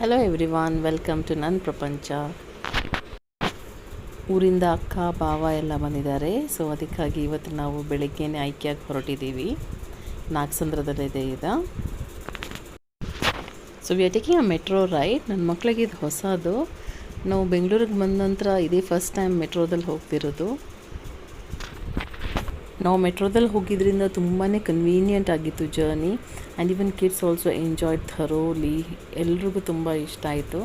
Hello everyone, welcome to ನನ್ನ ಪ್ರಪಂಚ. ಊರಿಂದ ಅಕ್ಕ ಭಾವ ಎಲ್ಲ ಬಂದಿದ್ದಾರೆ. ಸೊ ಅದಕ್ಕಾಗಿ ಇವತ್ತು ನಾವು ಬೆಳಗ್ಗೆನೇ ಆಯ್ಕೆಯಾಗಿ ಹೊರಟಿದ್ದೀವಿ. ನಾಗಸಂದ್ರದಲ್ಲಿದೆ ಇದು. So we are taking a metro ride. ನನ್ನ ಮಕ್ಕಳಿಗೆ ಇದು ಹೊಸದು. ನಾವು ಬೆಂಗಳೂರಿಗೆ ಬಂದ ನಂತರ ಇದೇ ಫಸ್ಟ್ ಟೈಮ್ ಮೆಟ್ರೋದಲ್ಲಿ ಹೋಗ್ತಿರೋದು. ನಾವು ಮೆಟ್ರೋದಲ್ಲಿ ಹೋಗಿದ್ದರಿಂದ ತುಂಬಾ ಕನ್ವೀನಿಯೆಂಟ್ ಆಗಿತ್ತು journey. And even kids also enjoyed thoroughly. ಎಲ್ರಿಗೂ ತುಂಬ ಇಷ್ಟ ಆಯಿತು.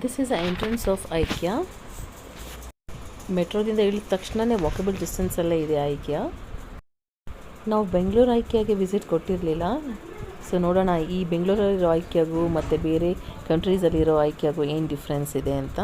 This is the entrance of IKEA. ಮೆಟ್ರೋದಿಂದ ಇಳಿದ ತಕ್ಷಣವೇ ವಾಕಬಲ್ ಡಿಸ್ಟೆನ್ಸಲ್ಲೇ ಇದೆ ಐಕ್ಯಾ. ನಾವು ಬೆಂಗಳೂರು ಐಕ್ಯಾಗೆ ವಿಸಿಟ್ ಕೊಟ್ಟಿರಲಿಲ್ಲ. ಸೊ ನೋಡೋಣ ಈ ಬೆಂಗಳೂರಲ್ಲಿರೋ ಐಕ್ಯಾಗೂ ಮತ್ತು ಬೇರೆ ಕಂಟ್ರೀಸಲ್ಲಿರೋ ಐಕ್ಯಾಗೂ ಏನು ಡಿಫ್ರೆನ್ಸ್ ಇದೆ ಅಂತ.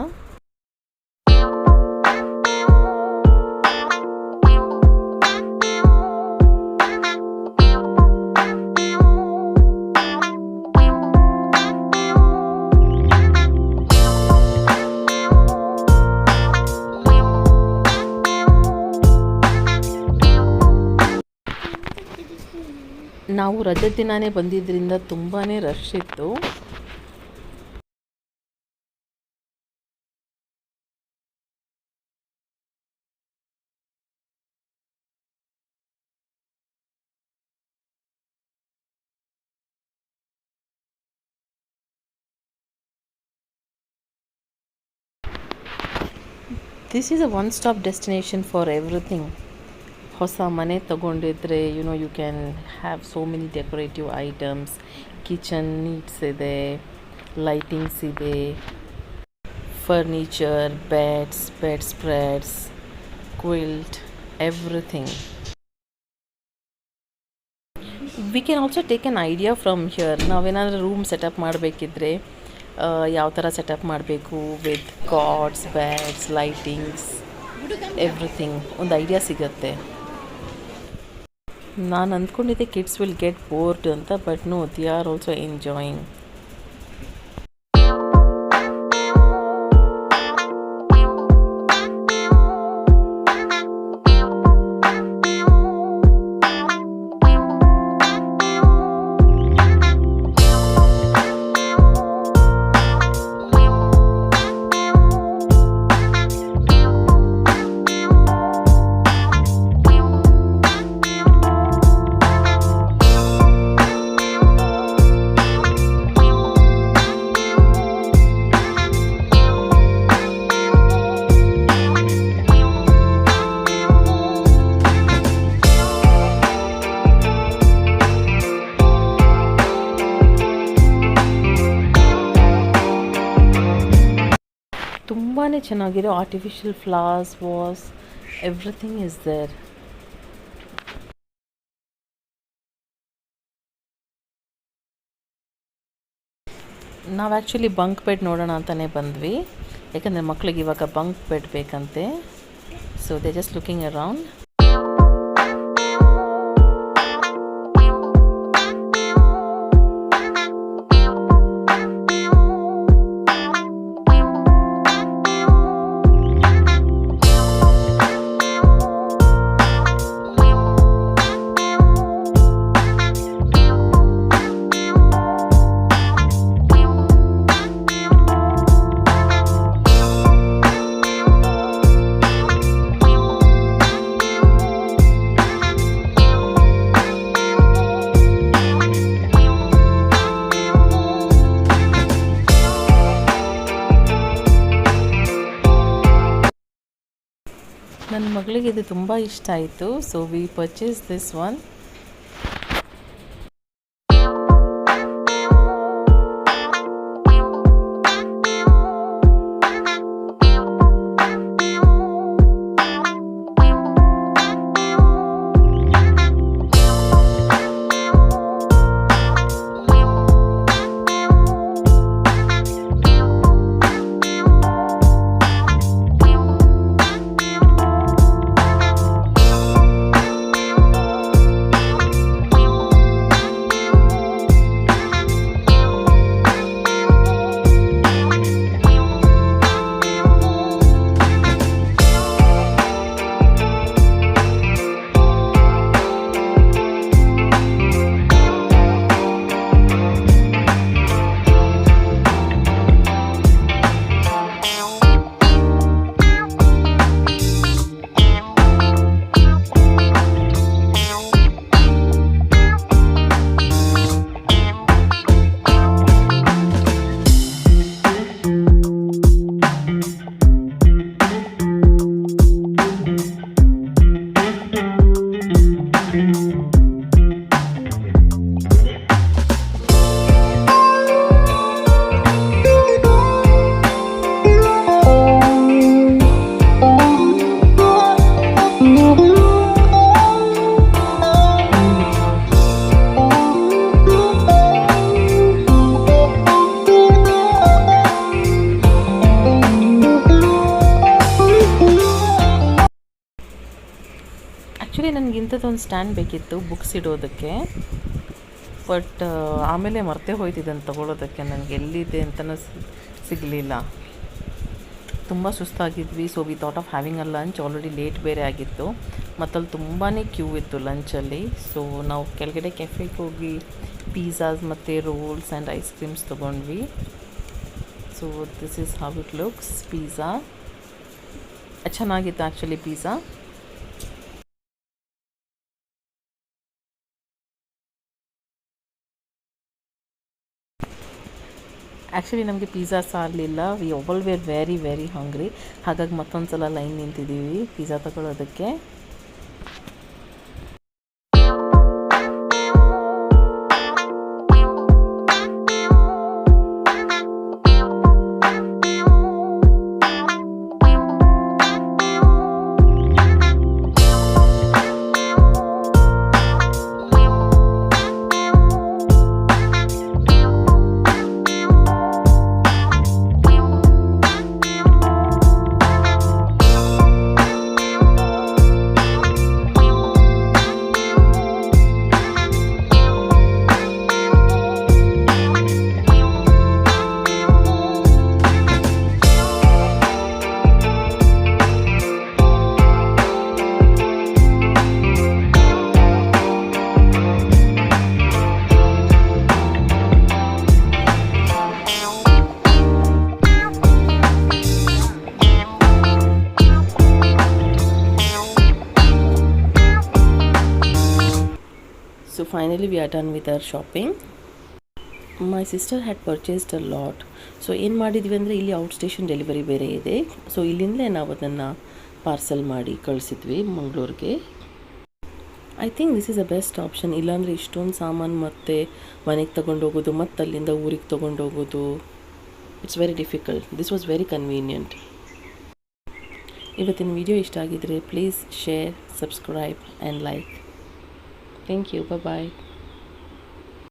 ನಾವು ರಜದ ದಿನವೇ ಬಂದಿದ್ದರಿಂದ ತುಂಬಾ ರಶ್ ಇತ್ತು. This is a one stop destination for everything. ಹೊಸ ಮನೆ ತಗೊಂಡಿದ್ರೆ you can have so many decorative items. Kitchen needs ಇದೆ, ಲೈಟಿಂಗ್ಸ್ ಇದೆ, furniture, bed spreads, quilt, everything. We can also take an idea from here. ನಾವೇನಾದರೂ room setup ಮಾಡಬೇಕಿದ್ರೆ ಯಾವ ಥರ setup ಮಾಡಬೇಕು with cots, beds, lightings, everything ಒಂದು idea ಸಿಗುತ್ತೆ. ನಾನು ಅಂದ್ಕೊಂಡಿದ್ದೆ ಕಿಡ್ಸ್ ವಿಲ್ ಗೆಟ್ ಬೋರ್ಡ್ ಅಂತ, but no, they are also enjoying. ತುಂಬಾ ಚೆನ್ನಾಗಿರೋ artificial flowers, vase, everything is there. ನಾವು ಆ್ಯಕ್ಚುಲಿ ಬಂಕ್ ಬೆಡ್ ನೋಡೋಣ ಅಂತಲೇ ಬಂದ್ವಿ, ಯಾಕಂದರೆ ಮಕ್ಳಿಗೆ ಇವಾಗ ಬಂಕ್ ಬೆಡ್ ಬೇಕಂತೆ. So they just looking around. ನನ್ನ ಮಗಳಿಗೆ ಇದು ತುಂಬ ಇಷ್ಟ ಆಯಿತು. So we purchase this one. Actually ನನಗೆ ಇಂಥದ್ದೊಂದು ಸ್ಟ್ಯಾಂಡ್ ಬೇಕಿತ್ತು ಬುಕ್ಸ್ ಇಡೋದಕ್ಕೆ, ಬಟ್ ಆಮೇಲೆ ಮರ್ತೇ ಹೋಯ್ತು ಇದನ್ನು ತೊಗೊಳೋದಕ್ಕೆ. ನನಗೆ ಎಲ್ಲಿದೆ ಅಂತಲೂ ಸಿಗಲಿಲ್ಲ. ತುಂಬ ಸುಸ್ತಾಗಿದ್ವಿ. So we thought of having a lunch. Already late ಬೇರೆ ಆಗಿತ್ತು ಮತ್ತು ಅಲ್ಲಿ ತುಂಬಾ ಕ್ಯೂ ಇತ್ತು ಲಂಚಲ್ಲಿ. ಸೊ ನಾವು ಕೆಳಗಡೆ ಕೆಫೆಗೆ ಹೋಗಿ ಪಿಜ್ಜಾಸ್ ಮತ್ತು ರೋಲ್ಸ್ ಆ್ಯಂಡ್ ಐಸ್ ಕ್ರೀಮ್ಸ್ ತೊಗೊಂಡ್ವಿ. So this is how it looks. Pizza ಚೆನ್ನಾಗಿತ್ತು ಆ್ಯಕ್ಚುಲಿ ಪಿಜ್ಜಾ. ಆ್ಯಕ್ಚುಲಿ ನಮಗೆ ಪಿಜ್ಜಾ ಸಾರಲಿಲ್ಲ. We all were very very hungry. ಹಾಗಾಗಿ ಮತ್ತೊಂದು ಸಲ ಲೈನ್ ನಿಂತಿದ್ದೀವಿ ಪಿಜ್ಜಾ ತಗೊಳ್ಳೋದಕ್ಕೆ. So finally we are done with our shopping. My sister had purchased a lot. So ಏನು ಮಾಡಿದ್ವಿ ಅಂದರೆ ಇಲ್ಲಿ ಔಟ್ ಸ್ಟೇಷನ್ ಡೆಲಿವರಿ ಬೇರೆ ಇದೆ. ಸೊ ಇಲ್ಲಿಂದಲೇ ನಾವು ಅದನ್ನು ಪಾರ್ಸೆಲ್ ಮಾಡಿ ಕಳಿಸಿದ್ವಿ ಮಂಗಳೂರಿಗೆ. I think this is a best option. ಇಲ್ಲಾಂದರೆ ಇಷ್ಟೊಂದು ಸಾಮಾನು ಮತ್ತೆ ಮನೆಗೆ ತೊಗೊಂಡೋಗೋದು ಮತ್ತು ಅಲ್ಲಿಂದ ಊರಿಗೆ ತೊಗೊಂಡೋಗೋದು, it's very difficult. This was very convenient. ಇವತ್ತಿನ ವಿಡಿಯೋ ಇಷ್ಟ ಆಗಿದ್ರೆ please share, subscribe and like. Thank you. Bye-bye.